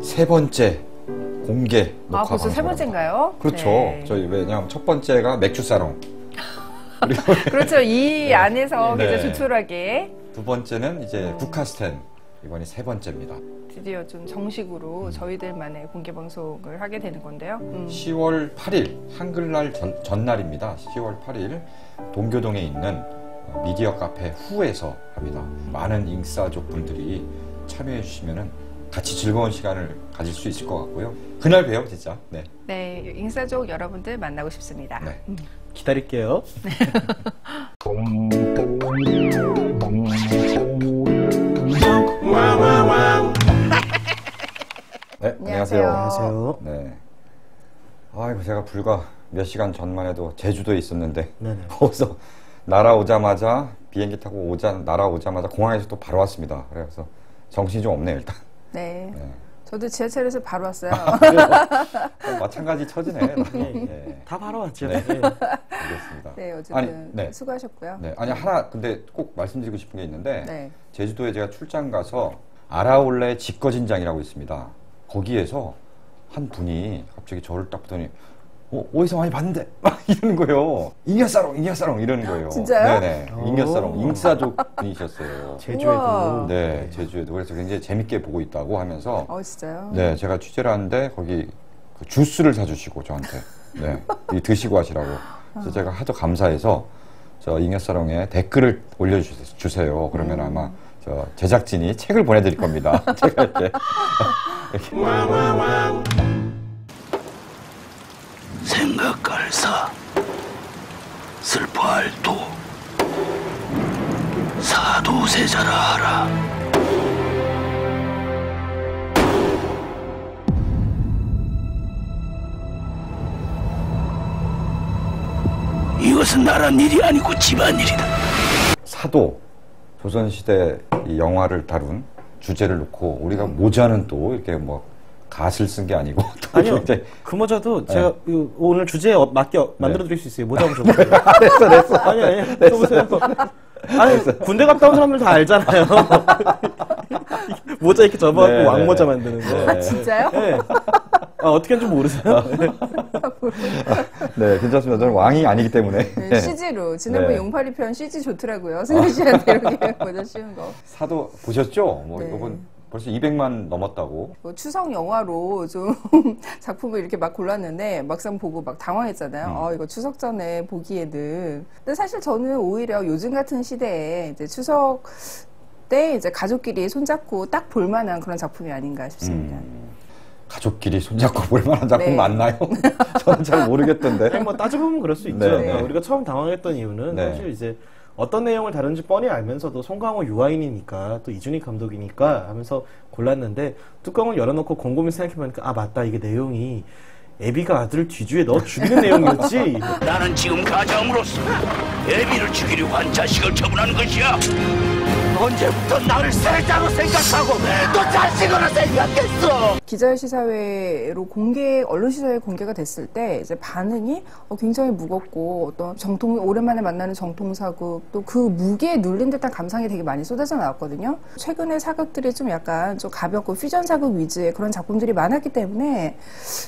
세 번째 공개 녹화 아, 벌써 세 방송을 번째인가요? 그렇죠. 네. 저희 왜냐하면 첫 번째가 맥주 사롱. 그렇죠. 이 네. 안에서 네. 굉장히 조촐하게 두 번째는 이제 국카스텐. 이번이 세 번째입니다. 드디어 좀 정식으로 저희들만의 공개 방송을 하게 되는 건데요. 10월 8일 한글날 전날입니다. 10월 8일 동교동에 있는 미디어 카페 후에서 합니다. 많은 잉사족 분들이 참여해 주시면은 같이 즐거운 시간을 가질 수 있을 것 같고요. 그날 봬요, 진짜. 네. 네, 잉사족 여러분들 만나고 싶습니다. 네. 기다릴게요. 네, 안녕하세요. 안녕하세요. 네. 아이고, 제가 불과 몇 시간 전만 해도 제주도에 있었는데, 네네. 거기서 날아오자마자, 비행기 타고 날아오자마자 공항에서 또 바로 왔습니다. 그래서 정신이 좀 없네요, 일단. 네. 네. 저도 지하철에서 바로 왔어요. 마찬가지 처지네. 네. 다 바로 왔죠. 네. 네. 알겠습니다. 네, 어쨌든 아니, 네. 수고하셨고요. 네. 아니, 하나, 근데 꼭 말씀드리고 싶은 게 있는데, 네. 제주도에 제가 출장 가서 아라올레 집거진장이라고 있습니다. 거기에서 한 분이 갑자기 저를 딱 보더니 어디서 많이 봤는데? 막 이러는 거예요. 잉여사롱 이러는 거예요. 진짜요? 네네. 잉여사롱, 잉사족 분이셨어요. 제주에도. 우와. 네, 제주에도. 그래서 굉장히 재밌게 보고 있다고 하면서 진짜요? 네, 제가 취재를 하는데 거기 그 주스를 사주시고 저한테 네, 이 드시고 하시라고. 그래서 제가 하도 감사해서 저 잉여사롱에 댓글을 올려주세요. 그러면 아마 저 제작진이 책을 보내드릴 겁니다. 제가 이렇게. 생각할 사 슬퍼할 도 사도세자라 하라. 이것은 나란 일이 아니고 집안일이다. 사도 조선시대 이 영화를 다룬 주제를 놓고 우리가 모자는 또 이렇게 뭐 갓을 쓴 게 아니고 또 아니요. 굉장히 그 모자도 제가 오늘 주제에 맞게 만들어 드릴 수 있어요. 모자 한번 줘보세요. 됐어. 아니, 줘보세요. 아니, 군대 갔다 온 사람들 다 알잖아요. 모자 이렇게 접어갖고 네, 왕모자 네. 만드는 거. 아, 진짜요? 네. 아, 어떻게 하는지 모르세요? 네, 괜찮습니다. 저는 왕이 아니기 때문에. 네, CG로 지난번 네. 용팔이 편 CG 좋더라고요. 승현 씨한테 이렇게 보자 쉬운 거. 사도 보셨죠? 뭐 네. 이번 벌써 200만 넘었다고. 뭐 추석 영화로 좀 작품을 이렇게 막 골랐는데 막상 보고 막 당황했잖아요. 이거 추석 전에 보기에는. 근데 사실 저는 오히려 요즘 같은 시대에 이제 추석 때 이제 가족끼리 손잡고 딱 볼만한 그런 작품이 아닌가 싶습니다. 가족끼리 손잡고 볼 만한 작품 네. 맞나요? 저는 잘 모르겠던데. 아니, 뭐 따져보면 그럴 수 있죠. 네. 우리가 처음 당황했던 이유는 네. 사실 이제 어떤 내용을 다룬지 뻔히 알면서도 송강호 유아인이니까 또 이준익 감독이니까 하면서 골랐는데 뚜껑을 열어놓고 곰곰이 생각해보니까 아 맞다 이게 내용이 애비가 아들을 뒤주에 넣어 죽이는 내용이었지. 나는 지금 가장으로서 애비를 죽이려고 한 자식을 처분하는 것이야. 언제부터 나를 세자로 생각하고 또 자식으로 생각했어? 기자시사회로 언론 시사회 공개가 됐을 때 이제 반응이 굉장히 무겁고 어떤 오랜만에 만나는 정통사극 또 그 무게에 눌린 듯한 감상이 되게 많이 쏟아져 나왔거든요. 최근에 사극들이 좀 약간 좀 가볍고 퓨전 사극 위주의 그런 작품들이 많았기 때문에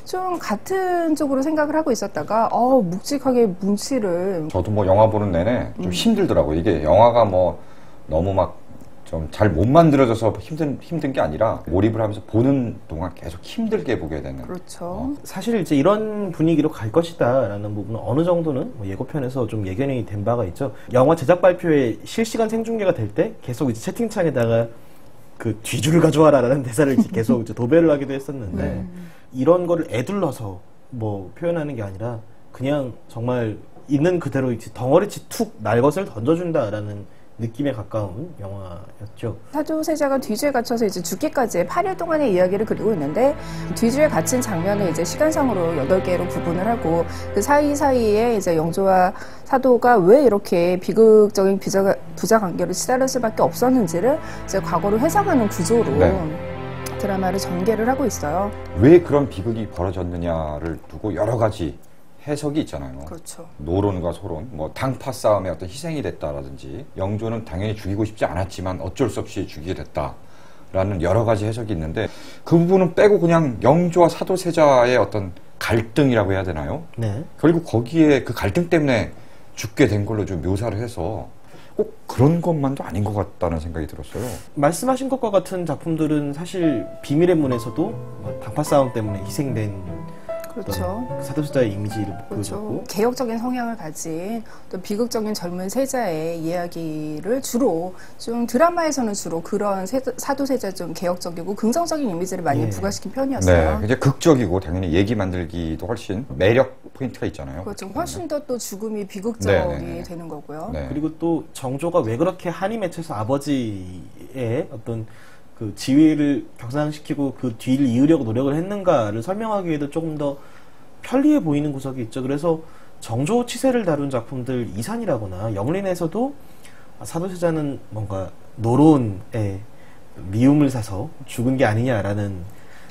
좀 같은 쪽으로 생각을 하고 있었다가 묵직하게 문치를 저도 뭐 영화 보는 내내 좀 힘들더라고요. 이게 영화가 뭐 너무 막 좀 잘 못 만들어져서 힘든 게 아니라 몰입을 하면서 보는 동안 계속 힘들게 보게 되는. 그렇죠. 사실 이제 이런 분위기로 갈 것이다라는 부분은 어느 정도는 뭐 예고편에서 좀 예견이 된 바가 있죠. 영화 제작 발표에 실시간 생중계가 될 때 계속 이제 채팅창에다가 그 뒤줄 가져와라라는 대사를 이제 계속 이제 도배를 하기도 했었는데 이런 거를 애둘러서 뭐 표현하는 게 아니라 그냥 정말 있는 그대로 이제 덩어리치 툭 날 것을 던져준다라는 느낌에 가까운 영화였죠. 사도세자가 뒤주에 갇혀서 이제 죽기까지 8일 동안의 이야기를 그리고 있는데 뒤주에 갇힌 장면을 이제 시간상으로 8개로 구분을 하고 그 사이사이에 이제 영조와 사도가 왜 이렇게 비극적인 부자 관계를 치달을 수밖에 없었는지를 이제 과거로 회상하는 구조로 드라마를 전개를 하고 있어요. 왜 그런 비극이 벌어졌느냐를 두고 여러 가지 해석이 있잖아요. 그렇죠. 노론과 소론, 뭐 당파 싸움에 어떤 희생이 됐다라든지 영조는 당연히 죽이고 싶지 않았지만 어쩔 수 없이 죽이게 됐다. 라는 여러 가지 해석이 있는데 그 부분은 빼고 그냥 영조와 사도세자의 어떤 갈등이라고 해야 되나요? 네. 결국 거기에 그 갈등 때문에 죽게 된 걸로 좀 묘사를 해서 꼭 그런 것만도 아닌 것 같다는 생각이 들었어요. 말씀하신 것과 같은 작품들은 사실 비밀의 문에서도 단파 싸움 때문에 희생된 그렇죠. 사도세자의 이미지를 그렇죠. 보여줬고, 개혁적인 성향을 가진 또 비극적인 젊은 세자의 이야기를 주로 좀 드라마에서는 주로 그런 사도세자 좀 개혁적이고 긍정적인 이미지를 많이 예. 부각시킨 네, 편이었어요. 굉장히 극적이고 당연히 얘기 만들기도 훨씬 매력 포인트가 있잖아요. 그렇죠. 훨씬 더 또 죽음이 비극적이 네. 되는 거고요. 네. 그리고 또 정조가 왜 그렇게 한이 맺혀서 아버지의 어떤 그 지위를 격상시키고 그 뒤를 이으려고 노력을 했는가를 설명하기 위해도 조금 더 편리해 보이는 구석이 있죠. 그래서 정조 치세를 다룬 작품들 이산이라거나 영린에서도 사도세자는 뭔가 노론에 미움을 사서 죽은 게 아니냐라는,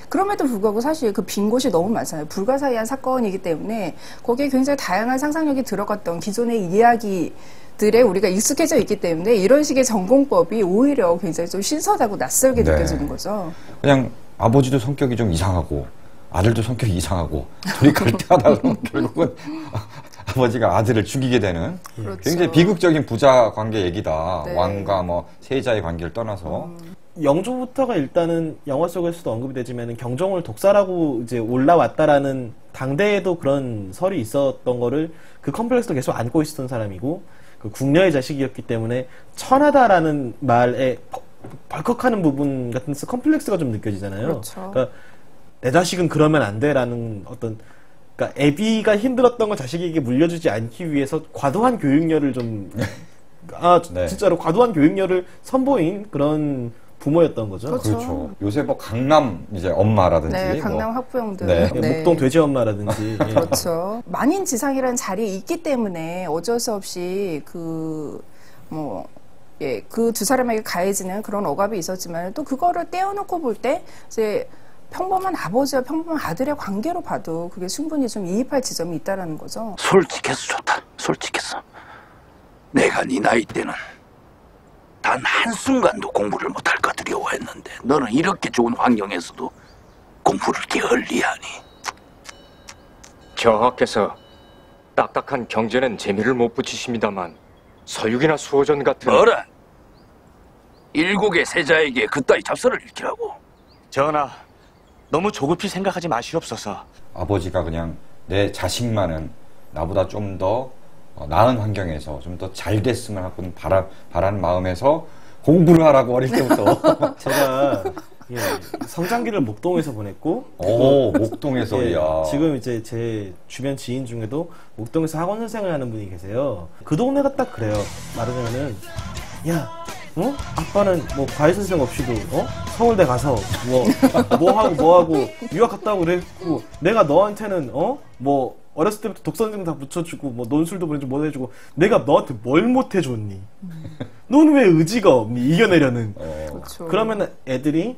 그럼에도 불구하고 사실 그 빈 곳이 너무 많잖아요. 불가사의한 사건이기 때문에 거기에 굉장히 다양한 상상력이 들어갔던 기존의 이야기들에 우리가 익숙해져 있기 때문에 이런 식의 전공법이 오히려 굉장히 좀 신선하고 낯설게 네. 느껴지는 거죠. 그냥 아버지도 성격이 좀 이상하고 아들도 성격이 이상하고 둘이 갈등하다 보면 결국은 아버지가 아들을 죽이게 되는 그렇죠. 굉장히 비극적인 부자 관계 얘기다. 네. 왕과 뭐 세자의 관계를 떠나서 영조부터가 일단은 영화 속에서도 언급이 되지만은 경종을 독사라고 이제 올라왔다라는 당대에도 그런 설이 있었던 거를 그 컴플렉스도 계속 안고 있었던 사람이고, 그 궁녀의 자식이었기 때문에 천하다라는 말에 벌컥하는 부분 같은 데서 컴플렉스가 좀 느껴지잖아요. 그렇죠. 그러니까 내 자식은 그러면 안 돼라는 어떤, 그러니까 애비가 힘들었던 걸 자식에게 물려주지 않기 위해서 과도한 교육열을 좀 네. 진짜로 과도한 교육열을 선보인 그런 부모였던 거죠. 그렇죠. 요새 뭐 강남 이제 엄마라든지 네, 뭐 강남 학부형들. 네. 네. 목동 돼지 엄마라든지. 예. 그렇죠. 만인지상이라는 자리에 있기 때문에 어쩔 수 없이 그 두 사람에게 가해지는 그런 억압이 있었지만 또 그거를 떼어놓고 볼 때 이제 평범한 아버지와 평범한 아들의 관계로 봐도 그게 충분히 좀 이입할 지점이 있다라는 거죠. 솔직해서 좋다. 솔직해서. 내가 네 나이 때는 단 한순간도 공부를 못할까 두려워했는데 너는 이렇게 좋은 환경에서도 공부를 게을리하니. 저하께서 딱딱한 경제는 재미를 못 붙이십니다만 서육이나 수호전 같은 뭐라? 일국의 세자에게 그따위 잡설을 읽히라고. 전하, 너무 조급히 생각하지 마시옵소서. 아버지가 그냥 내 자식만은 나보다 좀 더 나은 환경에서 좀 더 잘 됐으면 하고 바라는 마음에서 공부를 하라고 어릴 때부터. 제가 예, 성장기를 목동에서 보냈고, 오, 목동에서, 예, 야. 지금 이제 제 주변 지인 중에도 목동에서 학원 선생을 하는 분이 계세요. 그 동네가 딱 그래요. 말하자면은, 야, 아빠는 뭐 과외 선생 없이도 서울대 가서 뭐 하고 유학 갔다 오고 그랬고, 내가 너한테는 뭐 어렸을 때부터 독서생 다 붙여주고 뭐 논술도 보내주고 뭐 해주고, 내가 너한테 뭘 못해줬니? 넌 왜 의지가 없니? 이겨내려는. 그렇죠. 그러면 애들이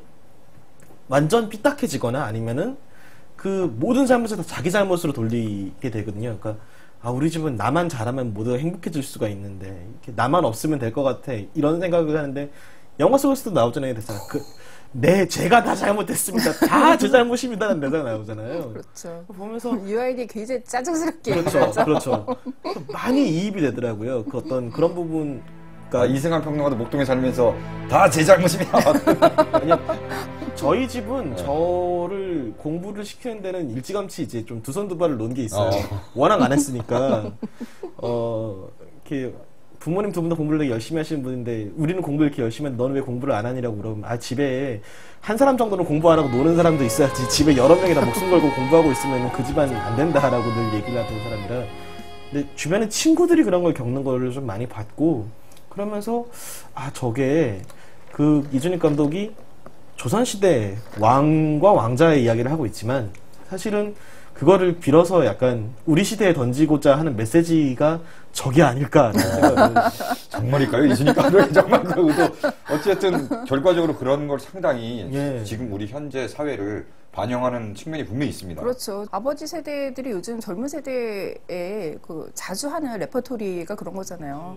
완전 삐딱해지거나 아니면은 그 모든 잘못을 다 자기 잘못으로 돌리게 되거든요. 그러니까 우리 집은 나만 잘하면 모두가 행복해질 수가 있는데 이렇게 나만 없으면 될 것 같아, 이런 생각을 하는데, 영화 속에서도 나오잖아요. 대사가 제가 다 잘못했습니다. 다 제 잘못입니다라는 대사가 나오잖아요. 그렇죠. 보면서 유아인이 굉장히 짜증스럽게 그렇죠, 얘기하죠. 그렇죠. 많이 이입이 되더라고요. 그 어떤 그런 부분. 이승환 평론가도 목동에 살면서 다 제 잘못입니다. 저희 집은 저를 공부를 시키는 데는 일찌감치 이제 좀 두 손 두 발을 놓은 게 있어요. 워낙 안 했으니까. 이렇게 부모님 두 분 다 공부를 되게 열심히 하시는 분인데, 우리는 공부를 이렇게 열심히 하는데 너는 왜 공부를 안 하니라고 그러면, 집에 한 사람 정도는 공부 안 하고 노는 사람도 있어야지, 집에 여러 명이 다 목숨 걸고 공부하고 있으면 그 집안 안 된다라고 늘 얘기를 하던 사람이라. 근데 주변에 친구들이 그런 걸 겪는 걸 좀 많이 봤고, 그러면서 저게 그 이준익 감독이 조선시대 왕과 왕자의 이야기를 하고 있지만 사실은 그거를 빌어서 약간 우리 시대에 던지고자 하는 메시지가 저게 아닐까라는 생각을 정말일까요? 이순신 감독이 정말 그 의도. 어쨌든 결과적으로 그런 걸 상당히 예. 지금 우리 현재 사회를 반영하는 측면이 분명히 있습니다. 그렇죠. 아버지 세대들이 요즘 젊은 세대에 그 자주 하는 레퍼토리가 그런 거잖아요.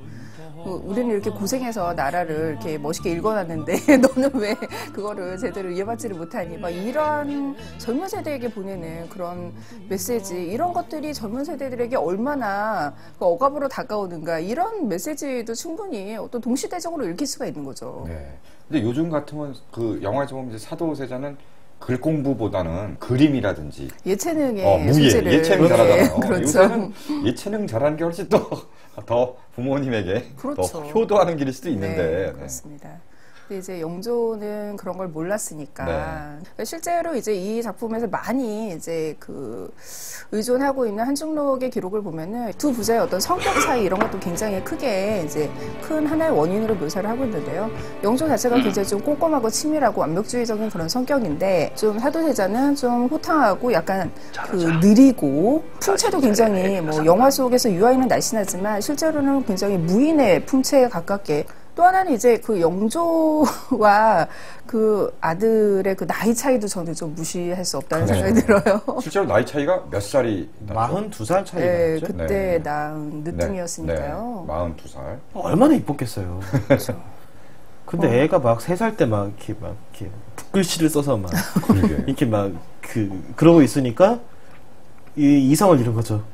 우리는 이렇게 고생해서 나라를 이렇게 멋있게 읽어놨는데 너는 왜 그거를 제대로 이해받지를 못하니? 막 이런 젊은 세대에게 보내는 그런 메시지, 이런 것들이 젊은 세대들에게 얼마나 그 억압으로 다가오는가, 이런 메시지도 충분히 어떤 동시대적으로 읽힐 수가 있는 거죠. 네. 근데 요즘 같으면 그 영화에서 보면 이제 사도세자는 글 공부보다는 그림이라든지 예체능의 무예, 소재를 예체능 잘하잖아요. 그렇죠. 요새는 예체능 잘하는 게 훨씬 더 부모님에게 그렇죠. 더 효도하는 길일 수도 있는데. 네, 그렇습니다. 근데 이제 영조는 그런 걸 몰랐으니까. 네. 그러니까 실제로 이제 이 작품에서 많이 이제 그 의존하고 있는 한중록의 기록을 보면은 두 부자의 어떤 성격 차이 이런 것도 굉장히 크게 이제 큰 하나의 원인으로 묘사를 하고 있는데요. 영조 자체가 굉장히 좀 꼼꼼하고 치밀하고 완벽주의적인 그런 성격인데, 좀 사도세자는 좀 호탕하고 약간 그 느리고 풍채도 굉장히 뭐 영화 속에서 유아인은 날씬하지만 실제로는 굉장히 무인의 풍채에 가깝게. 또 하나는 이제 그 영조와 그 아들의 그 나이 차이도 저는 좀 무시할 수 없다는 그러네요. 생각이 들어요. 실제로 나이 차이가 몇 살이 나죠? 42살 차이가 네, 났죠. 그때 네. 낳은 늦둥이였으니까요. 네, 42살. 얼마나 이뻤겠어요. 근데 애가 막 3살 때 막 이렇게 붓글씨를 써서 막 그러게. 이렇게 막 그러고 있으니까 이성을 잃은 거죠.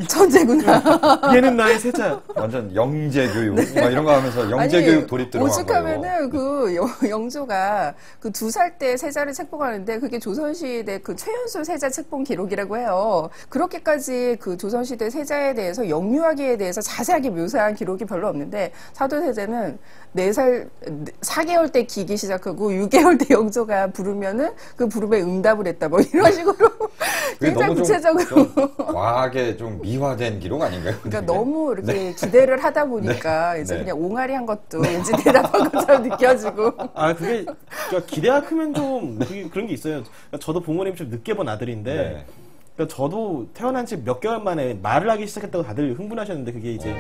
천재구나. 얘는 나의 세자. 완전 영재 교육 막 이런 거 하면서 영재 교육 돌입 들어간 거예요. 오죽하면은 그 영조가 그 2살 때 세자를 책봉하는데 그게 조선시대 그 최연소 세자 책봉 기록이라고 해요. 그렇게까지 그 조선시대 세자에 대해서 영유아기에 대해서 자세하게 묘사한 기록이 별로 없는데, 사도세자는 4살 4개월 때 기기 시작하고 6개월 때 영조가 부르면은 그 부름에 응답을 했다 뭐 이런 식으로 굉장히 구체적으로. 좀 과하게 좀 미화된 기록 아닌가요? 그러니까 그게? 너무 이렇게 기대를 하다 보니까 이제 그냥 옹알이 한 것도 왠지 대답한 것처럼 느껴지고. 그게 그러니까 기대가 크면 좀 그런 게 있어요. 그러니까 저도 부모님이 좀 늦게 본 아들인데, 네. 그러니까 저도 태어난 지 몇 개월 만에 말을 하기 시작했다고 다들 흥분하셨는데, 그게 이제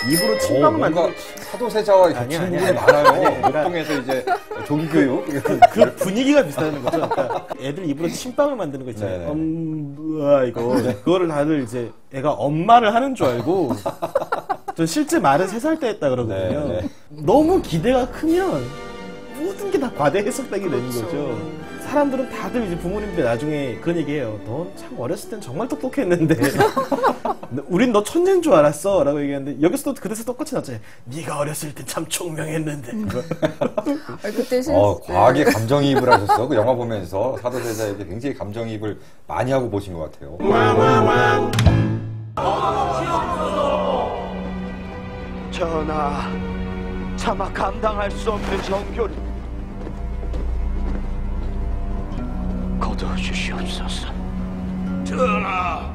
입으로 침방을 뭔가 만드는 사도세자와 겹치는 아니야, 부분이 아니야. 많아요. 목동에서 이제 조기교육. 그 분위기가 비슷하다는 거죠. 그러니까 애들 입으로 침방을 만드는 거 있잖아요. 네네. 이거 그거를 다들 이제 애가 엄마를 하는 줄 알고, 전 실제 말은 3살 때 했다 그러거든요. 네네. 너무 기대가 크면 모든 게 다 과대 해석되게 되는 거죠. 사람들은 다들 이제 부모님들 나중에 그런 얘기해요. 넌 참 어렸을 땐 정말 똑똑했는데 우린 너 천재인 줄 알았어 라고 얘기하는데, 여기서도 그래서 똑같이 나왔잖아요. 네가 어렸을 땐 참 총명했는데. 그때 과하게 감정이입을 하셨어. 그 영화 보면서 사도세자에게 굉장히 감정이입을 많이 하고 보신 것 같아요. 전하, 차마 감당할 수 없는 정교를 거두어주시옵소서. 전하,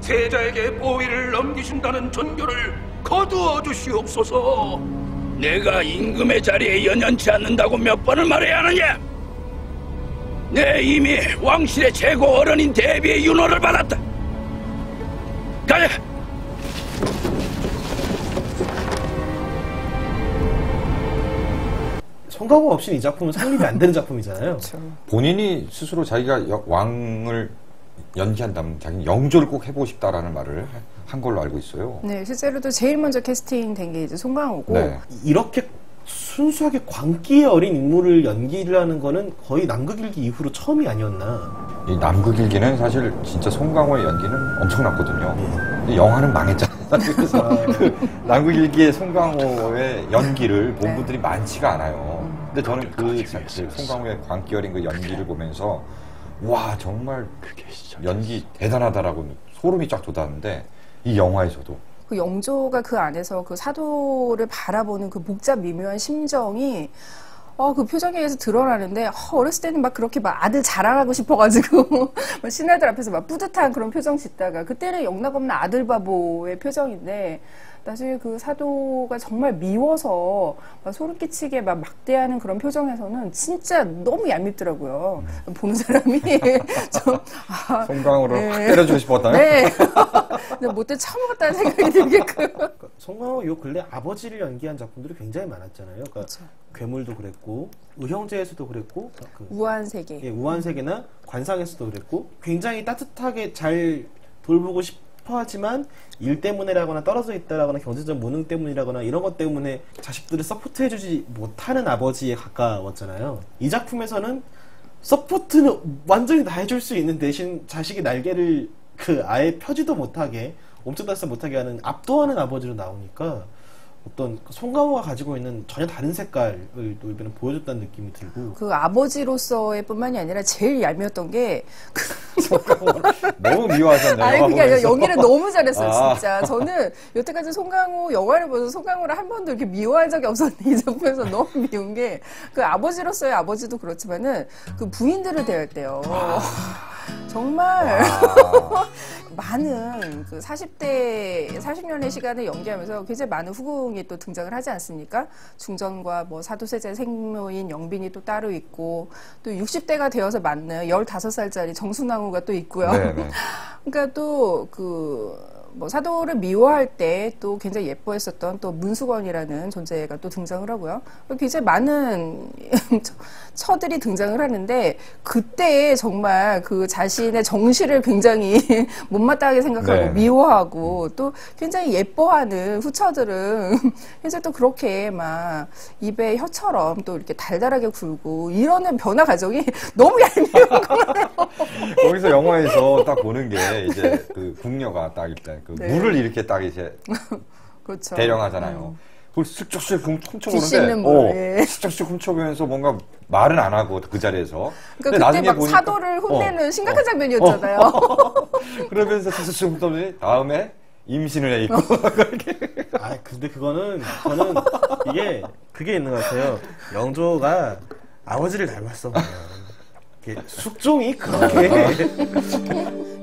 세자에게 보위를 넘기신다는 전교를 거두어 주시옵소서. 내가 임금의 자리에 연연치 않는다고 몇 번을 말해야 하느냐? 내 이미 왕실의 최고 어른인 대비의 윤호를 받았다. 가자. 송강호 없이는 이 작품은 성립이 안 되는 작품이잖아요. 그렇죠. 본인이 스스로 자기가 왕을 연기한다면 자기는 영조를 꼭 해보고 싶다라는 말을 한 걸로 알고 있어요. 네, 실제로도 제일 먼저 캐스팅된 게 이제 송강호고. 네. 이렇게 순수하게 광기에 어린 인물을 연기를 하는 거는 거의 남극일기 이후로 처음이 아니었나. 이 남극일기는 사실 진짜 송강호의 연기는 엄청났거든요. 근데 영화는 망했잖아요. 그래서 그 남극일기의 송강호의 연기를 본 네. 분들이 많지가 않아요. 근데 저는 그 송강호의 광기 어린 그 연기를 보면서 와 정말 연기 대단하다라고 소름이 쫙 돋았는데, 이 영화에서도 그 영조가 그 안에서 그 사도를 바라보는 그 복잡 미묘한 심정이 그 표정에서 드러나는데 어렸을 때는 막 그렇게 막 아들 자랑하고 싶어가지고 막 신하들 앞에서 막 뿌듯한 그런 표정 짓다가 그때는 영락없는 아들 바보의 표정인데 나중에 그 사도가 정말 미워서 막 소름 끼치게 막 막대하는 그런 표정에서는 진짜 너무 얄밉더라고요. 보는 사람이 좀 송강호를 네. 확 때려주고 싶었다요? 네. 근데 못돼 처먹었다는 생각이 들게끔. 송강호 요 근래 아버지를 연기한 작품들이 굉장히 많았잖아요. 그러니까 그렇죠. 괴물도 그랬고 의형제에서도 그랬고 그 우아한 세계. 예, 우한세계나 관상에서도 그랬고 굉장히 따뜻하게 잘 돌보고 싶어하지만 일 때문에라거나 떨어져 있다라거나 경제적 무능 때문이라거나 이런 것 때문에 자식들을 서포트해주지 못하는 아버지에 가까웠잖아요. 이 작품에서는 서포트는 완전히 다 해줄 수 있는 대신 자식의 날개를 그 아예 펴지도 못하게 옴짝달싹 못하게 하는 압도하는 아버지로 나오니까 어떤 송강호가 가지고 있는 전혀 다른 색깔을 또 이번에 보여줬다는 느낌이 들고 그 아버지로서의 뿐만이 아니라 제일 얄미웠던 게 너무 미워하셨네요. 아니 영화 그게 아니라 보면서. 연기를 너무 잘했어요 아. 진짜. 저는 여태까지 송강호 영화를 보면서 송강호를 한 번도 이렇게 미워한 적이 없었는데 이 작품에서 너무 미운 게 그 아버지로서의 아버지도 그렇지만은 그 부인들을 대할 때요. 정말 많은 그 40년의 시간을 연기하면서 굉장히 많은 후궁이 또 등장을 하지 않습니까? 중전과 뭐 사도세자 생모인 영빈이 또 따로 있고 또 60대가 되어서 맞는 15살짜리 정순왕후가 또 있고요. 네네. 그러니까 또 그 뭐 사도를 미워할 때 또 굉장히 예뻐했었던 또 문수건이라는 존재가 또 등장을 하고요. 굉장히 많은 처들이 등장을 하는데 그때 정말 그 자신의 정실을 굉장히 못마땅하게 생각하고 네. 미워하고 또 굉장히 예뻐하는 후처들은 굉장히 또 그렇게 막 입에 혀처럼 또 이렇게 달달하게 굴고 이러는 변화 과정이 너무 얄미운 거예요. 거기서 영화에서 딱 보는 게 이제 그 궁녀가 딱 일단 그 네. 물을 이렇게 딱 이제 그렇죠. 대령하잖아요. 그걸 슬쩍슬쩍 뒤 씻는 훔쳐보는데, 물, 예. 슬쩍슬쩍 훔쳐보면서 뭔가 말은 안 하고 그 자리에서. 그러니까 그때 막 사도를 혼내는 심각한 장면이었잖아요. 그러면서 슬쩍슬쩍 훔쳐보더니 다음에 임신을 해 있고. 아 근데 그거는 저는 이게 그게 있는 것 같아요. 영조가 아버지를 닮았어. 이렇게 숙종이 그렇게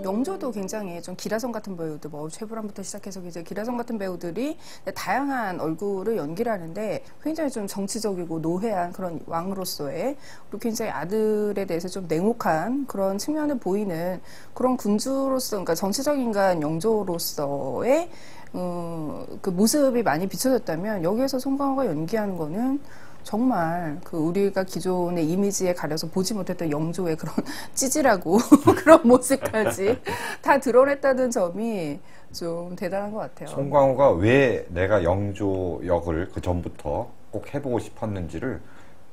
영조도 굉장히 좀 기라성 같은 배우들, 뭐 최불암부터 시작해서 이제 기라성 같은 배우들이 다양한 얼굴을 연기를 하는데 굉장히 좀 정치적이고 노회한 그런 왕으로서의 그리고 굉장히 아들에 대해서 좀 냉혹한 그런 측면을 보이는 그런 군주로서, 그러니까 정치적 인간 영조로서의 그 모습이 많이 비춰졌다면 여기에서 송강호가 연기하는 거는 정말 그 우리가 기존의 이미지에 가려서 보지 못했던 영조의 그런 찌질하고 그런 모습까지 다 드러냈다는 점이 좀 대단한 것 같아요. 송강호가 왜 내가 영조 역을 그 전부터 꼭 해보고 싶었는지를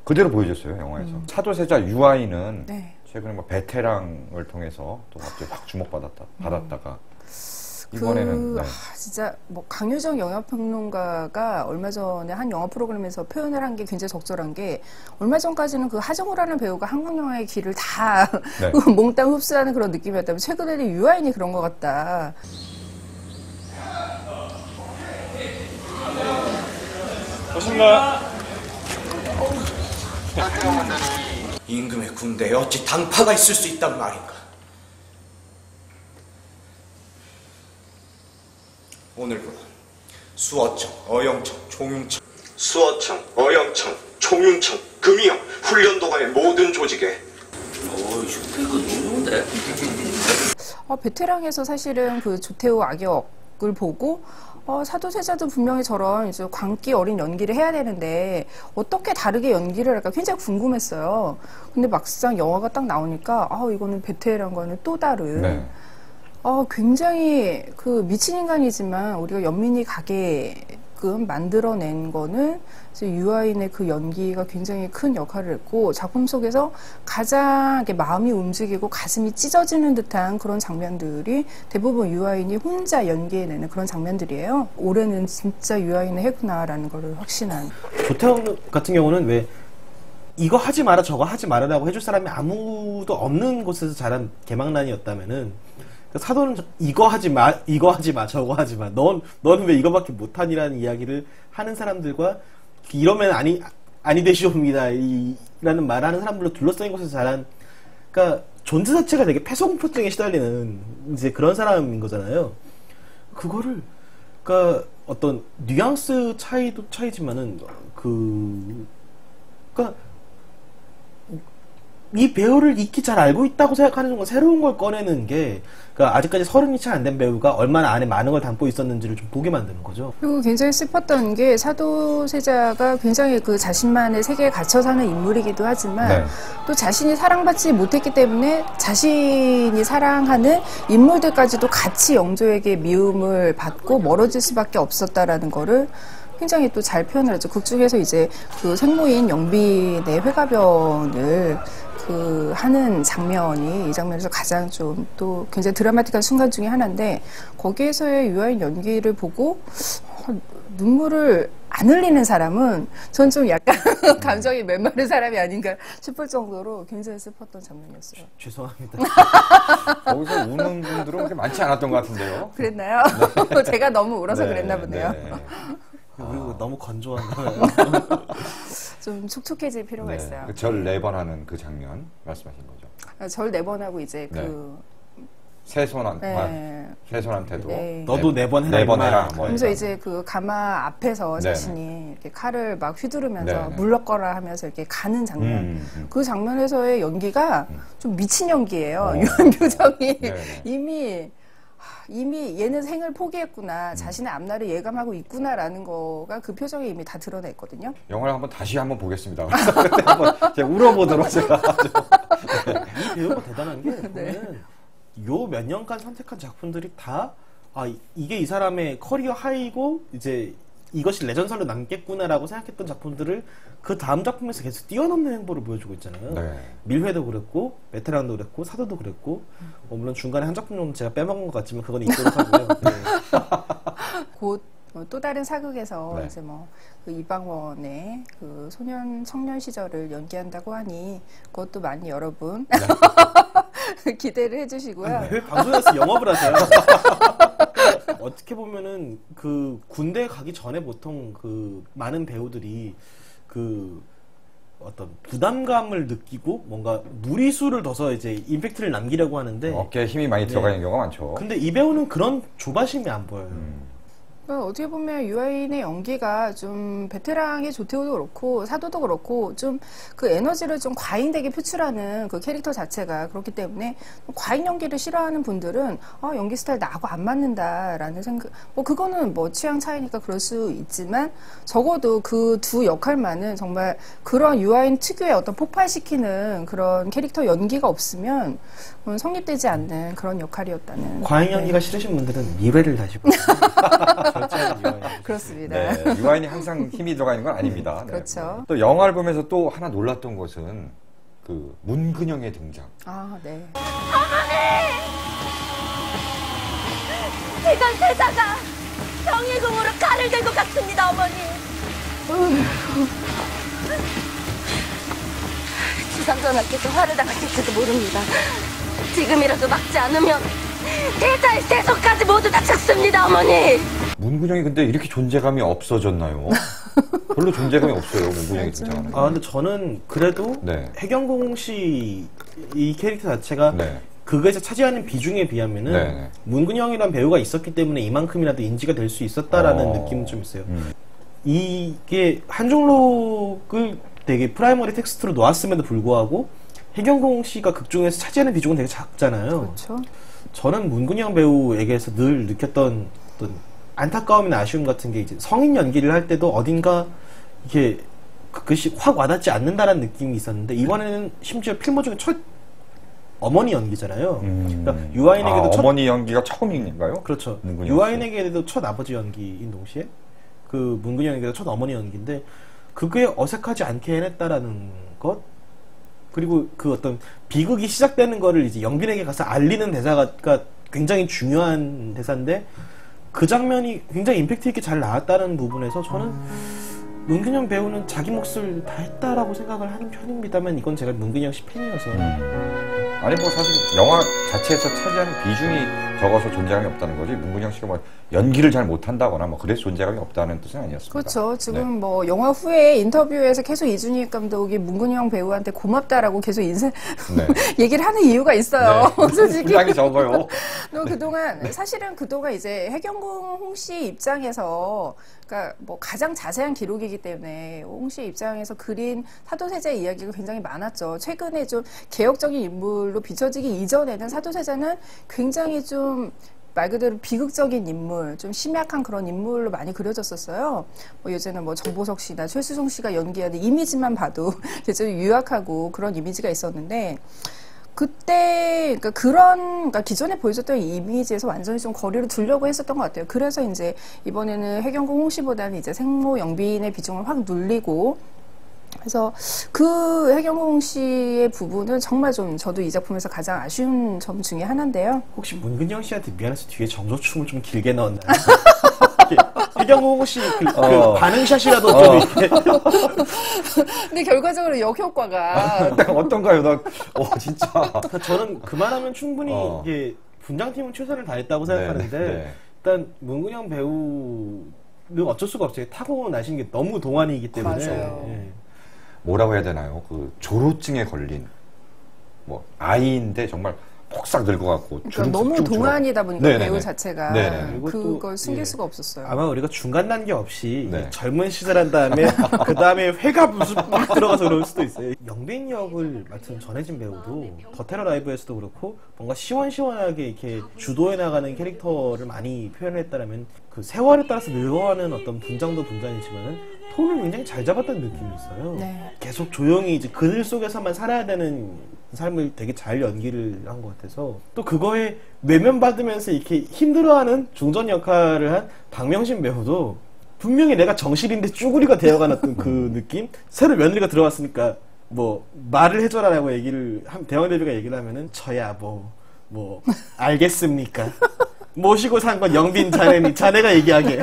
그대로 보여줬어요, 영화에서. 사도세자 유아인은 네. 최근에 뭐 베테랑을 통해서 또 갑자기 확 주목받았다가 이번에는 네. 진짜 뭐 강유정 영화평론가가 얼마 전에 한 영화 프로그램에서 표현을 한 게 굉장히 적절한 게 얼마 전까지는 그 하정우라는 배우가 한국 영화의 길을 다 네. 몽땅 흡수하는 그런 느낌이었다면 최근에는 유아인이 그런 것 같다. 오신가요? 임금의 군대에 어찌 당파가 있을 수 있단 말인가? 오늘부로 수어청, 어영청, 총융청, 수어청, 어영청, 총융청, 금이영, 훈련도관의 모든 조직에 슈퍼가 좋은데. 베테랑에서 사실은 그 조태우 악역을 보고 사도세자도 분명히 저런 이제 광기 어린 연기를 해야 되는데 어떻게 다르게 연기를 할까 굉장히 궁금했어요. 근데 막상 영화가 딱 나오니까 이거는 베테랑과는 또 다른 네. 굉장히 그 미친 인간이지만 우리가 연민이 가게끔 만들어낸 거는 이제 유아인의 그 연기가 굉장히 큰 역할을 했고 작품 속에서 가장 이렇게 마음이 움직이고 가슴이 찢어지는 듯한 그런 장면들이 대부분 유아인이 혼자 연기해내는 그런 장면들이에요. 올해는 진짜 유아인을 했구나라는 걸 확신한. 조태영 같은 경우는 왜 이거 하지 마라 저거 하지 말아라고 해줄 사람이 아무도 없는 곳에서 자란 개망난이었다면은 사도는 이거 하지 마 저거 하지 마 너는 왜 이거밖에 못하니라는 이야기를 하는 사람들과 이러면 아니 되시옵니다 라는 말하는 사람들로 둘러싸인 곳에서 자란, 그러니까 존재 자체가 되게 폐쇄공포증에 시달리는 이제 그런 사람인 거잖아요. 그거를, 그러니까 어떤 뉘앙스 차이도 차이지만은 그러니까 이 배우를 익히 잘 알고 있다고 생각하는 순간 새로운 걸 꺼내는 게, 그러니까 아직까지 30이 채 안 된 배우가 얼마나 안에 많은 걸 담고 있었는지를 좀 보게 만드는 거죠. 그리고 굉장히 슬펐던 게 사도세자가 굉장히 그 자신만의 세계에 갇혀 사는 인물이기도 하지만 네. 또 자신이 사랑받지 못했기 때문에 자신이 사랑하는 인물들까지도 같이 영조에게 미움을 받고 멀어질 수밖에 없었다라는 거를 굉장히 또 잘 표현을 하죠. 극 중에서 이제 그 생모인 영빈의 회가변을 하는 장면이 이 장면에서 가장 좀 또 굉장히 드라마틱한 순간 중에 하나인데, 거기에서의 유아인 연기를 보고 눈물을 안 흘리는 사람은 전 좀 약간 감정이 메마른 사람이 아닌가 싶을 정도로 굉장히 슬펐던 장면이었어요. 죄송합니다. 거기서 우는 분들은 그렇게 많지 않았던 것 같은데요. 그랬나요? 네. 제가 너무 울어서 네, 그랬나 보네요. 네. 그리고 너무 건조한 거예요. 좀 촉촉해질 필요가 있어요. 절 4번 하는 그 장면 말씀하신 거죠. 절 4번 하고 이제 새손한테도 네. 너도 4번 해라. 4번 해라. 뭐 그래서 이런. 이제 그 가마 앞에서 네네. 자신이 이렇게 칼을 막 휘두르면서 네네. 물러거라 하면서 이렇게 가는 장면. 그 장면에서의 연기가 좀 미친 연기예요. 유한 표정이 네네. 이미 얘는 생을 포기했구나. 자신의 앞날을 예감하고 있구나라는 거가 그 표정에 이미 다 드러냈거든요. 영화를 다시 한번 보겠습니다. 그때 한번 제가 울어보도록 제가 이 배우가 대단한 게 보면 요 몇 년간 선택한 작품들이 다 이게 이 사람의 커리어 하이고 이제 이것이 레전설로 남겠구나라고 생각했던 작품들을 그 다음 작품에서 계속 뛰어넘는 행보를 보여주고 있잖아요. 네. 밀회도 그랬고 베테랑도 그랬고 사도도 그랬고 물론 중간에 한 작품 정도 제가 빼먹은 것 같지만 그건 있도록 하고요. 네. 곧 또 다른 사극에서 네. 이제 그 이방원의 그 소년 청년 시절을 연기한다고 하니 그것도 많이 여러분 기대를 해주시고요. 왜 방송에서 영업을 하세요? 어떻게 보면은 그 군대 가기 전에 보통 그 많은 배우들이 그 어떤 부담감을 느끼고 뭔가 무리수를 둬서 이제 임팩트를 남기려고 하는데 어깨에 힘이 많이 들어가 있는 경우가 많죠. 근데 이 배우는 그런 조바심이 안 보여요. 어떻게 보면 유아인의 연기가 좀 베테랑의 조태호도 그렇고 사도도 그렇고 좀 그 에너지를 좀 과잉되게 표출하는 그 캐릭터 자체가 그렇기 때문에 과잉 연기를 싫어하는 분들은 연기 스타일 나하고 안 맞는다라는 생각, 그거는 취향 차이니까 그럴 수 있지만 적어도 그 두 역할만은 정말 그런 유아인 특유의 어떤 폭발시키는 그런 캐릭터 연기가 없으면 성립되지 않는 그런 역할이었다는. 과잉 연기가 싫으신 분들은 미래를 다시 보세요. 그렇습니다. 네, 유아인이 항상 힘이 들어가 있는 건 아닙니다. 네. 그렇죠. 또 영화를 보면서 또 하나 놀랐던 것은 그 문근영의 등장. 네. 지금 세자가 정의궁으로 칼을 들고 갔습니다, 어머니. 지상전하께서 화를 당하실지도 모릅니다. 지금이라도 막지 않으면 대자의 세속까지 모두 다 죽습니다, 어머니. 문근영이 근데 이렇게 존재감이 없어졌나요? 별로 존재감이 없어요, 문근영이 등장하는. 근데 저는 그래도 해경공 씨 이 캐릭터 자체가 그거에서 차지하는 비중에 비하면은 문근영이란 배우가 있었기 때문에 이만큼이라도 인지가 될 수 있었다라는 느낌은 좀 있어요. 이게 한중록을 되게 프라이머리 텍스트로 놓았음에도 불구하고 해경공 씨가 극 중에서 차지하는 비중은 되게 작잖아요. 그렇죠. 저는 문근영 배우에게서 늘 느꼈던 어떤 안타까움이나 아쉬움 같은 게 이제 성인 연기를 할 때도 어딘가 이게 그것이 확 와닿지 않는다라는 느낌이 있었는데 이번에는 심지어 필모 중에 첫 어머니 연기잖아요. 그러니까 유아인에게도 어머니 연기가 처음인가요? 그렇죠. 문근영 유아인에게도 첫 아버지 연기인 동시에 그 문근영에게도 첫 어머니 연기인데 그게 어색하지 않게 해냈다라는 것, 그리고 그 어떤 비극이 시작되는 거를 이제 영빈에게 가서 알리는 대사가 굉장히 중요한 대사인데 그 장면이 굉장히 임팩트 있게 잘 나왔다는 부분에서 저는 문근영 배우는 자기 몫을 다 했다라고 생각을 하는 편입니다만 이건 제가 문근영 씨 팬이어서 아니 뭐 사실 영화 자체에서 차지하는 비중이 적어서 존재감이 없다는 거지 문근영 씨가 뭐 연기를 잘 못한다거나 뭐 그래서 존재감이 없다는 뜻은 아니었습니다. 그렇죠. 지금 네. 뭐 영화 후에 인터뷰에서 계속 이준익 감독이 문근영 배우한테 고맙다라고 계속 얘기를 하는 이유가 있어요. 네. 솔직히 분량이 적어요. 사실은 그동안 이제 해경궁 홍 씨 입장에서 그러니까 뭐 가장 자세한 기록이기 때문에 홍 씨 입장에서 그린 사도세자의 이야기가 굉장히 많았죠. 최근에 좀 개혁적인 인물로 비춰지기 이전에는 사도세자는 굉장히 좀 말 그대로 비극적인 인물, 좀 심약한 그런 인물로 많이 그려졌었어요. 뭐 요새는 뭐 정보석 씨나 최수종 씨가 연기하는 이미지만 봐도 굉장히 유약하고 그런 이미지가 있었는데 그때 그러니까 기존에 보여줬던 이미지에서 완전히 좀 거리를 두려고 했었던 것 같아요. 그래서 이제 이번에는 해경궁 홍 씨보다는 이제 생모 영빈의 비중을 확 눌리고 그래서 그 해경궁 씨의 부분은 정말 좀 저도 이 작품에서 가장 아쉬운 점 중에 하나인데요. 혹시 문근영 씨한테 미안해서 뒤에 정조춤을 좀 길게 넣었나요? 해경궁 씨 그 반응샷이라도 좀 이렇게. 근데 결과적으로 역효과가 어떤가요? 진짜. 저는 그만하면 충분히 이게 분장팀은 최선을 다했다고 생각하는데 네. 일단 문근영 배우는 어쩔 수가 없어요. 타고나신 게 너무 동안이기 때문에. 맞아요. 예. 뭐라고 해야 되나요? 그 조루증에 걸린 뭐 아이인데 정말 폭삭 늙어갖고 그러니까 너무 동안이다 보니까 네네네. 배우 자체가 네네. 그걸 숨길 수가 없었어요. 아마 우리가 중간 단계 없이 네. 젊은 시절 한 다음에 그 다음에 회가 무슨 막 들어가서 그럴 수도 있어요. 영빈 역을 맡은 전혜진 배우도 더 테러 라이브에서도 그렇고 뭔가 시원시원하게 이렇게 주도해 나가는 캐릭터를 많이 표현했다라면 그 세월에 따라서 늙어가는 어떤 분장도 분장이지만은 톤을 굉장히 잘 잡았다는 느낌이 있어요. 네. 계속 조용히 이제 그늘 속에서만 살아야 되는 삶을 되게 잘 연기를 한 것 같아서 또 그거에 외면받으면서 이렇게 힘들어하는 중전 역할을 한 박명신 배우도 분명히 내가 정실인데 쭈구리가 되어가는 어떤 그 느낌? 새로 며느리가 들어왔으니까 뭐 말을 해줘라라고 얘기를 대왕 대비가 얘기를 하면은 저야 뭐 알겠습니까? 모시고 산 건 영빈 자네니 자네가 얘기하게.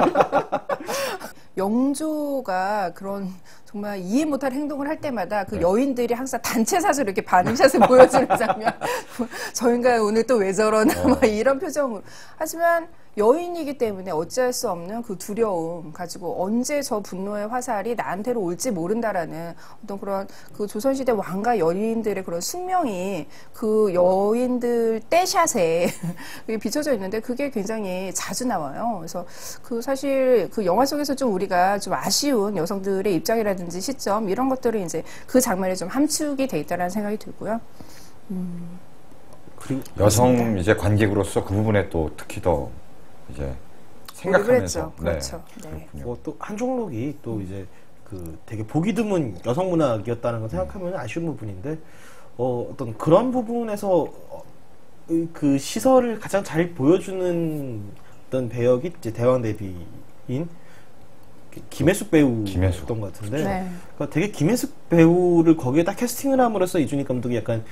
영조가 그런 정말 이해 못할 행동을 할 때마다 그 여인들이 항상 단체 사진으로 이렇게 반응샷을 보여주는 장면. 저 인간 오늘 또 왜 저러나 막 이런 표정으로. 하지만 여인이기 때문에 어찌할 수 없는 그 두려움 가지고 언제 저 분노의 화살이 나한테로 올지 모른다라는 어떤 그런 그 조선시대 왕과 여인들의 그런 숙명이 그 여인들 떼샷에 비춰져 있는데 그게 굉장히 자주 나와요. 그래서 그 사실 그 영화 속에서 좀 우리가 좀 아쉬운 여성들의 입장이라든지 시점 이런 것들은 이제 그 장면에 좀 함축이 돼 있다라는 생각이 들고요. 그리고 여성 이제 관객으로서 그 부분에 또 특히 더 이제 생각하면서 그렇죠. 네. 뭐 또 한종록이 또 이제 그 되게 보기 드문 여성 문학이었다는 걸 생각하면 아쉬운 부분인데 어떤 그런 부분에서 그 시설을 가장 잘 보여주는 어떤 배역이 이제 대왕 대비인 김혜숙 배우였던 것 같은데 네. 그러니까 되게 김혜숙 배우를 거기에 딱 캐스팅을 함으로써 이준익 감독이 약간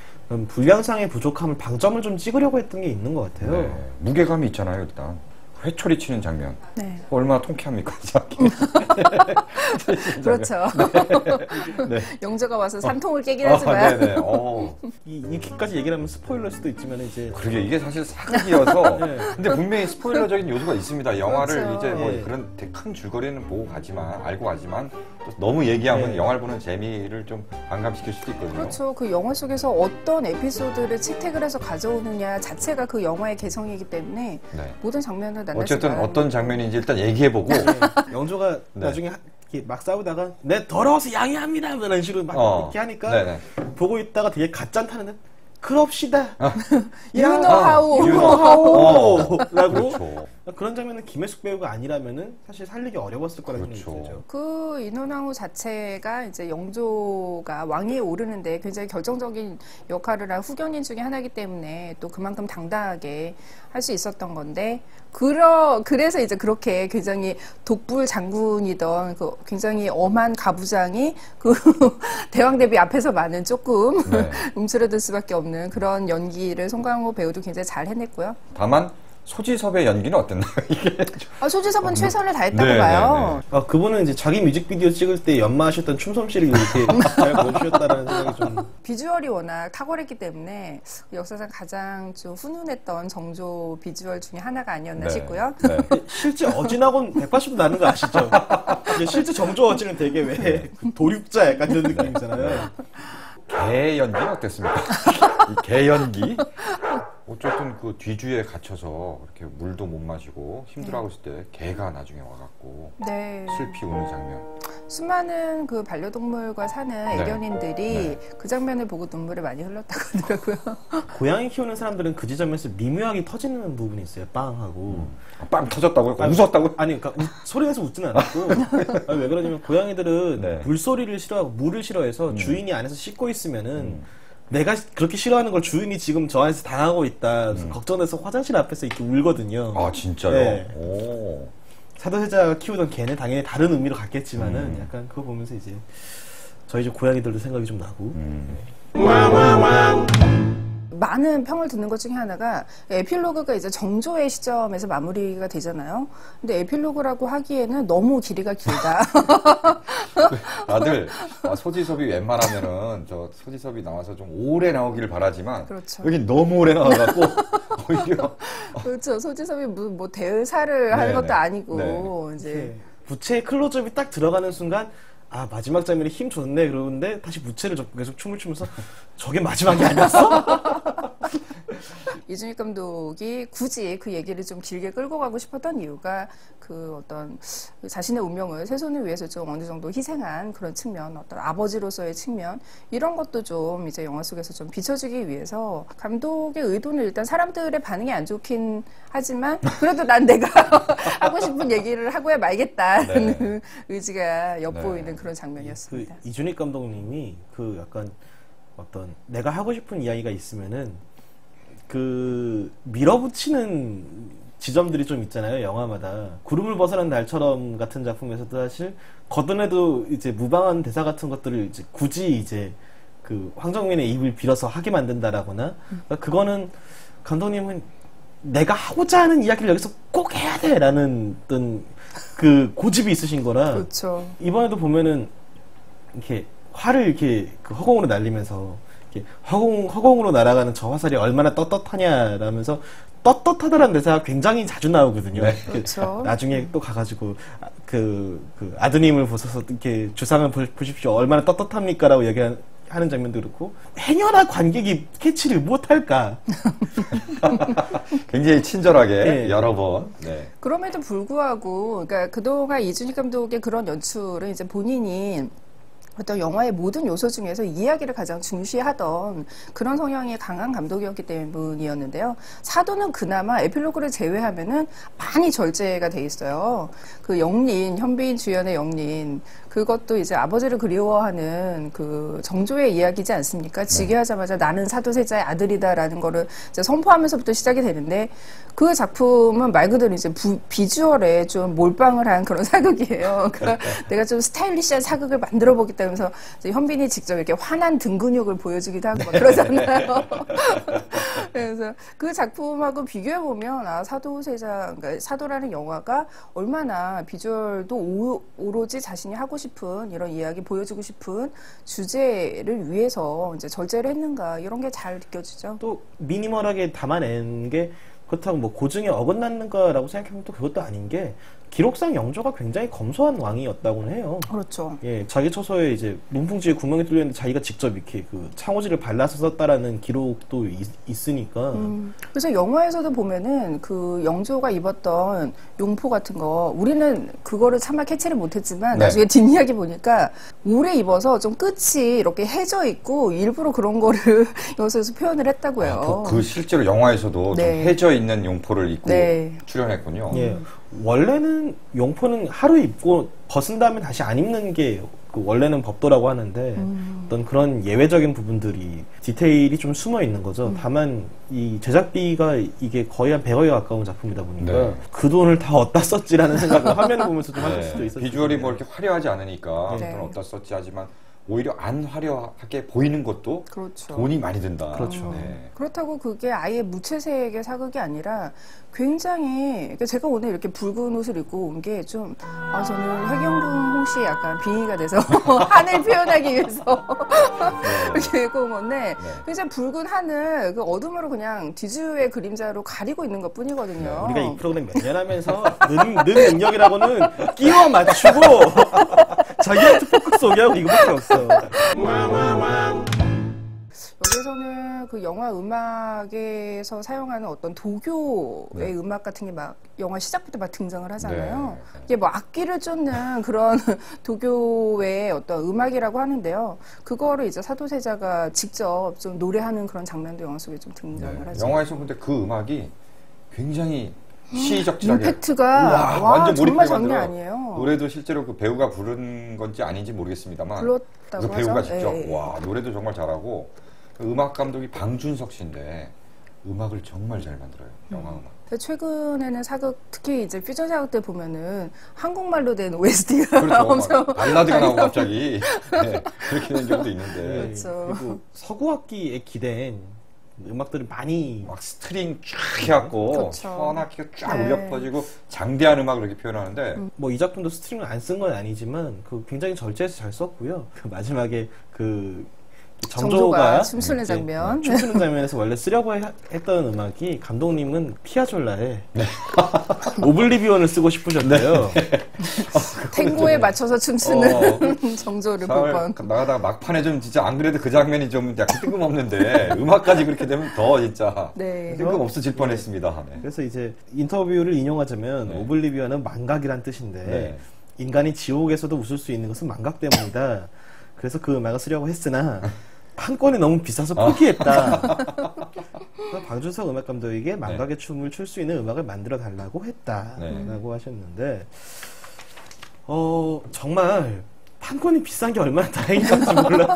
분량상의 부족함을 방점을 좀 찍으려고 했던 게 있는 것 같아요. 네. 무게감이 있잖아요. 일단 회초리 치는 장면 네. 얼마나 통쾌합니까? 그렇죠. 네. 영조가 와서 산통을 깨긴 하지만 네네. 이렇게까지 얘기를 하면 스포일러일 수도 있지만 이제 그러게 이게 사실 사극이어서 네. 근데 분명히 스포일러적인 요소가 있습니다. 영화를 그렇죠. 이제 뭐 네. 그런 되게 큰 줄거리는 보고 가지만 알고 가지만 또 너무 얘기하면 네. 영화를 보는 재미를 좀 반감시킬 수도 있거든요. 그렇죠. 그 영화 속에서 어떤 에피소드를 채택을 해서 가져오느냐 자체가 그 영화의 개성이기 때문에 네. 모든 장면을 어쨌든 나눴지만 어떤 장면인지 일단 얘기해보고 영조가 네. 나중에 이렇게 막 싸우다가 내 더러워서 양해합니다 이런 식으로 막 이렇게 하니까 네네. 보고 있다가 되게 갓짠타는데 그럽시다. You know how. You know how. 라고 그렇죠. 그런 장면은 김혜숙 배우가 아니라면은 사실 살리기 어려웠을 거라는 그렇죠. 생각이 들죠. 그 인원왕후 자체가 이제 영조가 왕위에 오르는데 굉장히 결정적인 역할을 한 후견인 중에 하나이기 때문에 또 그만큼 당당하게 할 수 있었던 건데 그래서 이제 그렇게 굉장히 독불 장군이던 그 굉장히 엄한 가부장이 그 대왕 대비 앞에서만은 조금 네. 움츠러들 수밖에 없는 그런 연기를 송강호 배우도 굉장히 잘 해냈고요. 다만 소지섭의 연기는 어땠나요? 이게 소지섭은 최선을 다했다고 봐요. 그분은 이제 자기 뮤직비디오 찍을 때 연마하셨던 춤솜씨를 이렇게 잘 보여주셨다는 생각이 좀. 비주얼이 워낙 탁월했기 때문에 역사상 가장 좀 훈훈했던 정조 비주얼 중에 하나가 아니었나 싶고요. 네. 실제 어진하고는 180도 나는 거 아시죠? 실제 정조 어진은 되게 왜 도륙자 약간 이런 느낌이잖아요. 개 연기는 어땠습니까? 이 개 연기? 어쨌든 그 뒤주에 갇혀서 이렇게 물도 못 마시고 힘들어하고 있을 때 개가 나중에 와갖고 슬피 우는 장면. 수많은 그 반려동물과 사는 애견인들이 그 장면을 보고 눈물을 많이 흘렸다고 하더라고요. 고양이 키우는 사람들은 그 지점에서 미묘하게 터지는 부분이 있어요. 빵 하고. 빵 터졌다고요? 웃었다고요? 아니, 그러니까 소리내서 웃지는 않았고. 왜 그러냐면 고양이들은 물소리를 싫어하고 물을 싫어해서 주인이 안에서 씻고 있으면은 내가 그렇게 싫어하는 걸 주인이 지금 저 안에서 당하고 있다. 걱정돼서 화장실 앞에서 이렇게 울거든요. 아, 진짜요? 네. 오. 사도세자가 키우던 개는 당연히 다른 의미로 갔겠지만은 약간 그거 보면서 이제 저희 집 고양이들도 생각이 좀 나고. 많은 평을 듣는 것 중에 하나가 에필로그가 이제 정조의 시점에서 마무리가 되잖아요. 근데 에필로그라고 하기에는 너무 길이가 길다. 다들 소지섭이 웬만하면은 저 소지섭이 나와서 좀 오래 나오기를 바라지만 여기 너무 오래 나와갖고 오히려 그렇죠. 소지섭이 뭐 대사를 하는 것도 아니고 이제 부채 클로즈업이 딱 들어가는 순간 마지막 장면에 힘 줬네 그러는데 다시 부채를 잡고 계속 춤을 추면서 저게 마지막이 아니었어? 이준익 감독이 굳이 그 얘기를 좀 길게 끌고 가고 싶었던 이유가 그 어떤 자신의 운명을 세손을 위해서 좀 어느 정도 희생한 그런 측면, 어떤 아버지로서의 측면 이런 것도 좀 이제 영화 속에서 좀 비춰주기 위해서 감독의 의도는 일단 사람들의 반응이 안 좋긴 하지만 그래도 난 내가 하고 싶은 얘기를 하고야 말겠다라는 의지가 엿보이는 그런 장면이었습니다. 그 이준익 감독님이 그 약간 어떤 내가 하고 싶은 이야기가 있으면은 그 밀어붙이는 지점들이 좀 있잖아요. 영화마다 구름을 벗어난 날처럼 같은 작품에서도 사실 걷어내도 이제 무방한 대사 같은 것들을 이제 굳이 이제 그 황정민의 입을 빌어서 하게 만든다라거나 그러니까 그거는 감독님은 내가 하고자 하는 이야기를 여기서 꼭 해야 돼라는 어떤 그 고집이 있으신 거라. 그렇죠. 이번에도 보면은 이렇게 활을 이렇게 그 허공으로 날리면서 이렇게 허공으로 날아가는 저 화살이 얼마나 떳떳하냐라면서 떳떳하다라는 대사가 굉장히 자주 나오거든요. 그렇죠. 나중에 또 가가지고 그 아드님을 보셔서 이렇게 주상을 보십시오. 얼마나 떳떳합니까라고 얘기하는 장면도 그렇고 행여나 관객이 캐치를 못할까. 굉장히 친절하게 여러 번. 그럼에도 불구하고, 그러니까 그동안 이준익 감독의 그런 연출은 이제 본인이 어떤 영화의 모든 요소 중에서 이야기를 가장 중시하던 그런 성향이 강한 감독이었기 때문이었는데요. 사도는 그나마 에필로그를 제외하면은 많이 절제가 돼 있어요. 그 영린, 현빈 주연의 영린, 그것도 이제 아버지를 그리워하는 그 정조의 이야기지 않습니까? 즉위하자마자 나는 사도세자의 아들이다라는 거를 이제 선포하면서부터 시작이 되는데 그 작품은 말 그대로 이제 비주얼에 좀 몰빵을 한 그런 사극이에요. 그러니까 내가 좀 스타일리시한 사극을 만들어 보겠다 하면서 이제 현빈이 직접 이렇게 환한 등 근육을 보여주기도 하고 막 그러잖아요. 그래서 그 작품하고 비교해 보면 사도세자, 그러니까 사도라는 영화가 얼마나 비주얼도 오로지 자신이 하고 싶은 이런 이야기 보여주고 싶은 주제를 위해서 이제 절제를 했는가 이런 게 잘 느껴지죠. 또 미니멀하게 담아낸 게 그렇다고 뭐 고증에 어긋났는가라고 생각하면 또 그것도 아닌 게 기록상 영조가 굉장히 검소한 왕이었다고는 해요. 그렇죠. 예, 자기 처서에 이제 문풍지에 구멍이 뚫렸는데 자기가 직접 이렇게 그 창호지를 발라서 썼다라는 기록도 있으니까. 그래서 영화에서도 보면은 그 영조가 입었던 용포 같은 거 우리는 그거를 차마 캐치를 못했지만 나중에 뒷이야기 보니까 오래 입어서 좀 끝이 이렇게 해져 있고 일부러 그런 거를 여기서 표현을 했다고요. 그 실제로 영화에서도 좀 해져 있는 용포를 입고 출연했군요. 예. 원래는 용포는 하루 입고 벗은 다음에 다시 안 입는 게 그 원래는 법도라고 하는데 어떤 그런 예외적인 부분들이 디테일이 좀 숨어 있는 거죠. 다만 이 제작비가 이게 거의 한 100억에 가까운 작품이다 보니까 그 돈을 다 어디다 썼지라는 생각을 화면을 보면서 좀 하실 수도 있었어요. 비주얼이 뭐 이렇게 화려하지 않으니까 돈 어디다 썼지 하지만 오히려 안 화려하게 보이는 것도 그렇죠. 돈이 많이 든다. 그렇죠. 네. 그렇다고 그게 아예 무채색의 사극이 아니라 굉장히 그러니까 제가 오늘 이렇게 붉은 옷을 입고 온 게 좀 저는 해경궁 홍씨 약간 빙의가 돼서 하늘 표현하기 위해서 이렇게 입고 온 건데 굉장히 붉은 하늘 그 어둠으로 그냥 뒤주의 그림자로 가리고 있는 것 뿐이거든요. 우리가 이 프로그램 몇 년 하면서 는 능력이라고는 끼워 맞추고 자기한테 포커스 오게 하고 이거밖에 없어. 여기서는 그 영화 음악에서 사용하는 어떤 도교의 음악 같은 게 막 영화 시작부터 막 등장을 하잖아요. 네. 이게 뭐 악기를 쫓는 그런 도교의 어떤 음악이라고 하는데요. 그거를 이제 사도세자가 직접 좀 노래하는 그런 장면도 영화 속에 좀 등장을 하죠. 영화에서 근데 그 음악이 굉장히 시적절하게 임팩트가 완전 정말 몰입하게 장난 만들어요. 아니에요. 노래도 실제로 그 배우가 부른 건지 아닌지 모르겠습니다만 불렀다고 그 배우가 하죠. 직접 예. 와 노래도 정말 잘하고 그 음악 감독이 방준석 씨인데 음악을 정말 잘 만들어요. 영화 음악. 최근에는 사극 특히 이제 퓨전 사극 때 보면은 한국말로 된 OST가 그렇죠. 엄청 발라드가 나오고 갑자기 네, 그렇게 된 경우도 있는데 그렇죠. 그리고 서구악기에 기댄 음악들이 많이 막 스트링 쫙 해갖고 그렇죠. 현악기가 쫙 네. 울려 퍼지고 장대한 음악을 이렇게 표현하는데 뭐 이 작품도 스트링을 안 쓴 건 아니지만 그 굉장히 절제해서 잘 썼고요. 그 마지막에 그 정조가 춤추는 장면. 춤추는 장면에서 원래 쓰려고 했던 음악이 감독님은 피아졸라의 오블리비언을 쓰고 싶으셨대요. 탱고에 맞춰서 춤추는 정조를 볼 뻔. 나가다가 막판에 좀 진짜 안 그래도 그 장면이 좀 약간 뜬금없는데 음악까지 그렇게 되면 더 진짜 네. 뜬금없어질 뻔했습니다. 네. 그래서 이제 인터뷰를 인용하자면 네. 오블리비언은 망각이란 뜻인데 네. 인간이 지옥에서도 웃을 수 있는 것은 망각 때문이다. 그래서 그 음악을 쓰려고 했으나 판권이 너무 비싸서 포기했다. 그래서 방준석 음악 감독에게 망각의 춤을 출 수 있는 음악을 만들어 달라고 했다라고 하셨는데 정말 판권이 비싼 게 얼마나 다행인지 몰라.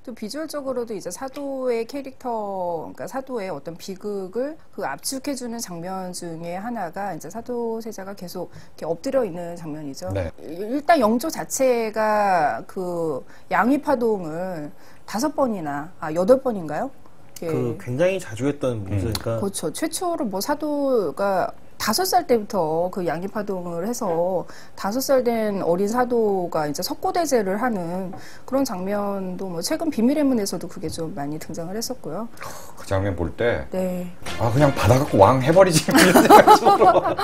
또 비주얼적으로도 이제 사도의 캐릭터, 그러니까 사도의 어떤 비극을 그 압축해주는 장면 중에 하나가 이제 사도세자가 계속 이렇게 엎드려 있는 장면이죠. 네. 일단 영조 자체가 그 양위파동을 5번이나, 8번인가요? 그 굉장히 자주 했던 문제니까. 그렇죠. 최초로 뭐 사도가 5살 때부터 그 양위파동을 해서 5살 된 어린 사도가 이제 석고대제를 하는 그런 장면도 뭐 최근 비밀의 문에서도 그게 좀 많이 등장을 했었고요. 그 장면 볼 때 네. 그냥 받아갖고 왕 해버리지 이런 생각이 들어.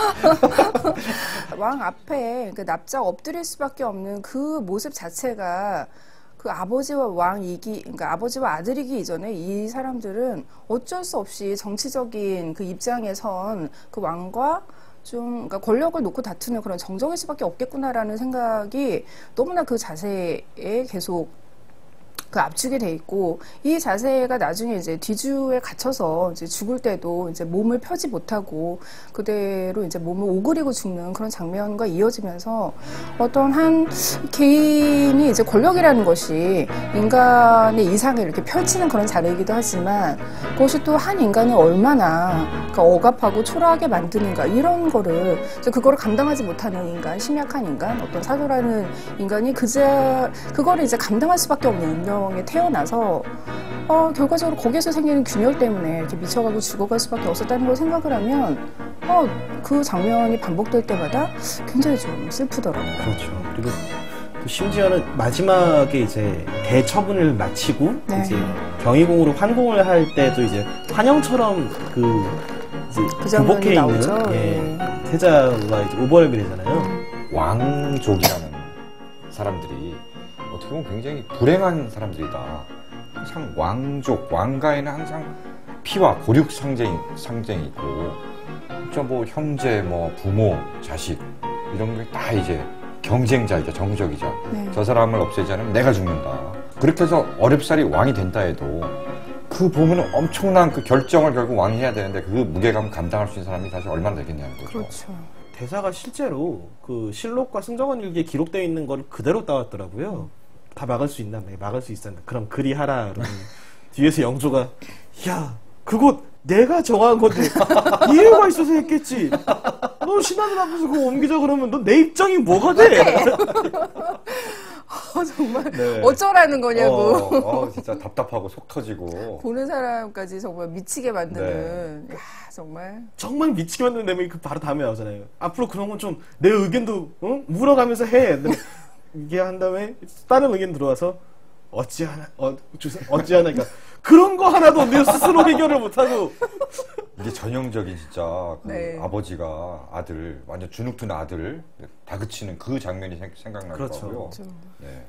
왕 앞에 그 납작 엎드릴 수밖에 없는 그 모습 자체가 그 아버지와 왕이기, 그러니까 아버지와 아들이기 이전에 이 사람들은 어쩔 수 없이 정치적인 그 입장에 선 그 왕과 좀, 그러니까 권력을 놓고 다투는 그런 정적일 수밖에 없겠구나라는 생각이 너무나 그 자세에 계속 그 압축이 돼 있고, 이 자세가 나중에 이제 뒤주에 갇혀서 이제 죽을 때도 이제 몸을 펴지 못하고 그대로 이제 몸을 오그리고 죽는 그런 장면과 이어지면서 어떤 한 개인이 이제 권력이라는 것이 인간의 이상을 이렇게 펼치는 그런 자리이기도 하지만 그것이 또 한 인간을 얼마나 그러니까 억압하고 초라하게 만드는가 이런 거를 그거를 감당하지 못하는 인간, 심약한 인간, 어떤 사도라는 인간이 그거를 이제 감당할 수밖에 없는 운명 에 태어나서 결과적으로 거기에서 생기는 균열 때문에 이렇게 미쳐가고 죽어갈 수밖에 없었다는 걸 생각을 하면 그 장면이 반복될 때마다 굉장히 좀 슬프더라고요. 그렇죠. 그리고 또 심지어는 마지막에 이제 대처분을 마치고 네. 이제 경희궁으로 환공을 할 때도 이제 환영처럼 이제 굴복해 있는 세자가 이제 오버랩이 되잖아요. 왕족이라는 사람들이 어떻게 보면 굉장히 불행한 사람들이다. 항상 왕족, 왕가에는 항상 피와 고륙 상징이 있고, 진짜 뭐 형제, 뭐 부모, 자식 이런 게 다 이제 경쟁자이자 정적이자 저 사람을 없애지 않으면 내가 죽는다. 그렇게 해서 어렵사리 왕이 된다 해도 그 보면은 엄청난 그 결정을 결국 왕이 해야 되는데 그 무게감 감당할 수 있는 사람이 사실 얼마나 되겠냐는 거죠. 그렇죠. 대사가 실제로 그 실록과 승정원 일기에 기록되어 있는 걸 그대로 따왔더라고요. 다 막을 수 있나? 막을 수 있었나? 그럼 그리하라. 뒤에서 영조가 야 그거 내가 정한 건데 이유가 있어서 했겠지. 너 신하들 앞에서 그거 옮기자 그러면 너 내 입장이 뭐가 돼? 정말 네. 어쩌라는 거냐고. 진짜 답답하고 속 터지고. 보는 사람까지 정말 미치게 만드는. 야, 정말 미치게 만드는 내용이 그 바로 다음에 나오잖아요. 앞으로 그런 건 좀 내 의견도 물어가면서 해. 이게 한 다음에 다른 의견 들어와서 어찌하나 그러니까 그런 거 하나도 내 스스로 해결을 못하고. 이게 전형적인 진짜 그 네. 아버지가 아들 완전 주눅든 아들 다그치는 그 장면이 생각나더라고요. 그렇죠. 네.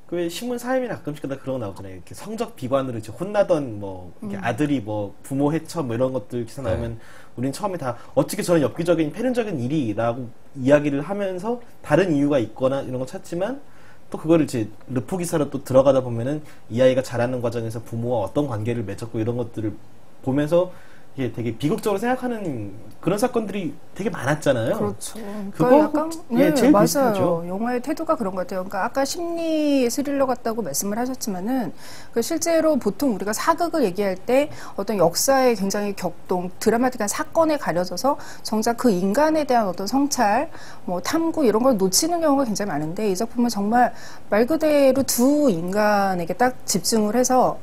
그 신문 사회면에 가끔씩 그런 거 나오잖아요. 이렇게 성적 비관으로 이제 혼나던 뭐 이렇게 아들이 뭐 부모 해쳐 뭐 이런 것들 기사 나오면 우린 처음에 다 어떻게 저런 엽기적인 패륜적인 일이라고 이야기를 하면서 다른 이유가 있거나 이런 거 찾지만 또 그거를 이제 르포 기사로 또 들어가다 보면은 이 아이가 자라는 과정에서 부모와 어떤 관계를 맺었고 이런 것들을 보면서 이게 되게 비극적으로 생각하는 그런 사건들이 되게 많았잖아요. 그렇죠. 그거 그러니까 약간 제일 맞아요. 비슷하죠. 영화의 태도가 그런 것 같아요. 그러니까 아까 심리 스릴러 같다고 말씀을 하셨지만은 그 실제로 보통 우리가 사극을 얘기할 때 어떤 역사의 굉장히 격동, 드라마틱한 사건에 가려져서 정작 그 인간에 대한 어떤 성찰, 뭐 탐구 이런 걸 놓치는 경우가 굉장히 많은데 이 작품은 정말 말 그대로 두 인간에게 딱 집중을 해서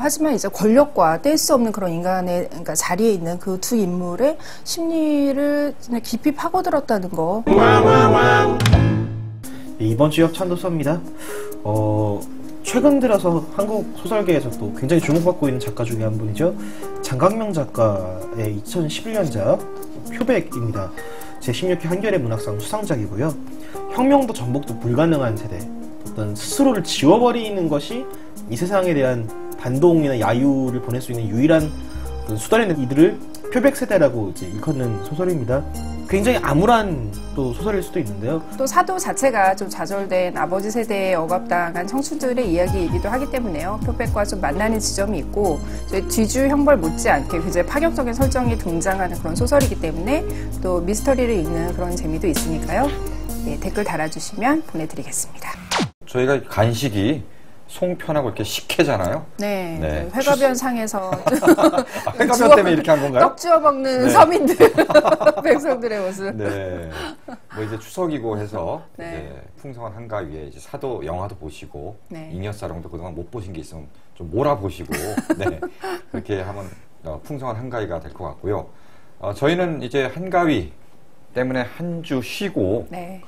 하지만 이제 권력과 뗄 수 없는 그런 인간의, 그러니까 자리에 있는 그 두 인물의 심리를 깊이 파고들었다는 거. 이번 주 협찬도서입니다. 최근 들어서 한국 소설계에서 또 굉장히 주목받고 있는 작가 중에 한 분이죠. 장강명 작가의 2011년작 표백입니다. 제16회 한겨레 문학상 수상작이고요. 혁명도 전복도 불가능한 세대, 어떤 스스로를 지워버리는 것이 이 세상에 대한 반동이나 야유를 보낼 수 있는 유일한 수단인 이들을 표백 세대라고 이제 일컫는 소설입니다. 굉장히 암울한 또 소설일 수도 있는데요. 또 사도 자체가 좀 좌절된 아버지 세대에 억압당한 청춘들의 이야기이기도 하기 때문에요. 표백과 좀 만나는 지점이 있고 뒤주 형벌 못지않게 굉장히 파격적인 설정이 등장하는 그런 소설이기 때문에 또 미스터리를 읽는 그런 재미도 있으니까요. 네, 댓글 달아주시면 보내드리겠습니다. 저희가 간식이 송편하고 이렇게 식혜잖아요. 네. 회가변 상에서 회가변 때문에 이렇게 한 건가요? 떡 주워 먹는 서민들, 백성들의 모습. 네. 뭐 이제 추석이고 해서 네. 이제 풍성한 한가위에 이제 사도 영화도 보시고 네. 잉여사랑도 그동안 못 보신 게 있으면 좀 몰아보시고 네. 그렇게 하면 풍성한 한가위가 될 것 같고요. 저희는 이제 한가위 때문에 한 주 쉬고 네.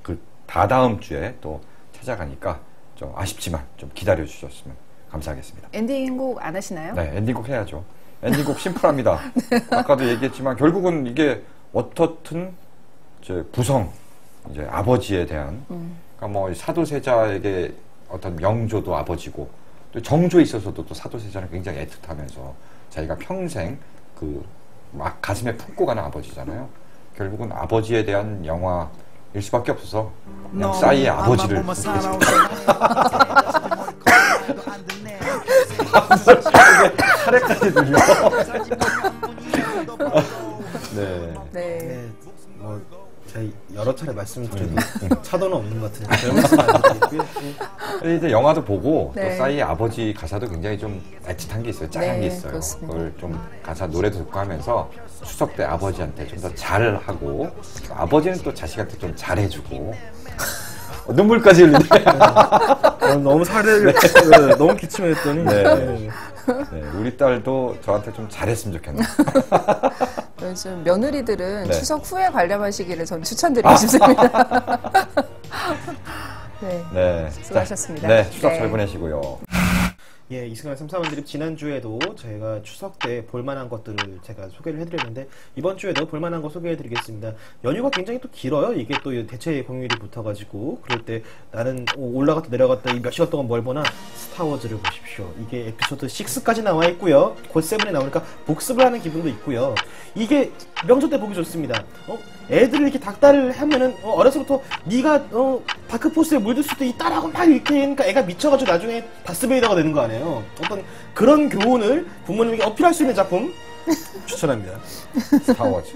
그 다다음 주에 또 찾아가니까 좀 아쉽지만 좀 기다려 주셨으면 감사하겠습니다. 엔딩곡 안 하시나요? 네, 엔딩곡 해야죠. 엔딩곡 심플합니다. 아까도 얘기했지만 결국은 이게 어떻든 이제 부성, 이제 아버지에 대한, 그러니까 뭐 사도세자에게 어떤 명조도 아버지고 또 정조에 있어서도 또 사도세자는 굉장히 애틋하면서 자기가 평생 그 막 가슴에 품고 가는 아버지잖아요. 결국은 아버지에 대한 영화일 수밖에 없어서 그냥 싸이의 아버지를 차례까지 들려. 네. 네. 뭐 제가 여러 차례 말씀드린 차도는 없는 것 같은데 별 말씀 안 드리고요. 이제 영화도 보고 네. 또 싸이의 아버지 가사도 굉장히 좀 애틋한 게 있어요. 짠한 네, 게 있어요. 그렇습니다. 그걸 좀 가사 노래도 듣고 하면서 추석 때 아버지한테 좀 더 잘하고 아버지는 또 자식한테 좀 잘해주고 눈물까지 흘리네. 너무 사례를 너무 기침했더니 네. 네, 우리 딸도 저한테 좀 잘했으면 좋겠네요. 요즘 며느리들은 네. 추석 후에 관람하시기를 전 추천드리고 싶습니다. 네. 네. 수고하셨습니다. 네, 추석 네. 잘 보내시고요. 예, 이승환 삼사원드립 지난주에도 저희가 추석 때 볼만한 것들을 제가 소개를 해드렸는데 이번 주에도 볼만한 거 소개해드리겠습니다. 연휴가 굉장히 또 길어요. 이게 또 대체 공휴일이 붙어가지고 그럴 때 나는 올라갔다 내려갔다 이 몇 시간 동안 뭘 보나 스타워즈를 보십시오. 이게 에피소드 6까지 나와 있고요. 곧 7에 나오니까 복습을 하는 기분도 있고요. 이게 명절 때 보기 좋습니다. 애들을 이렇게 닥달을 하면은 어려서부터 네가 다크포스에 물들 수도 있다라고 막 이렇게 하니까 애가 미쳐가지고 나중에 다스베이더가 되는 거 아니에요. 어떤 그런 교훈을 부모님에게 어필할 수 있는 작품 추천합니다. 스타워즈.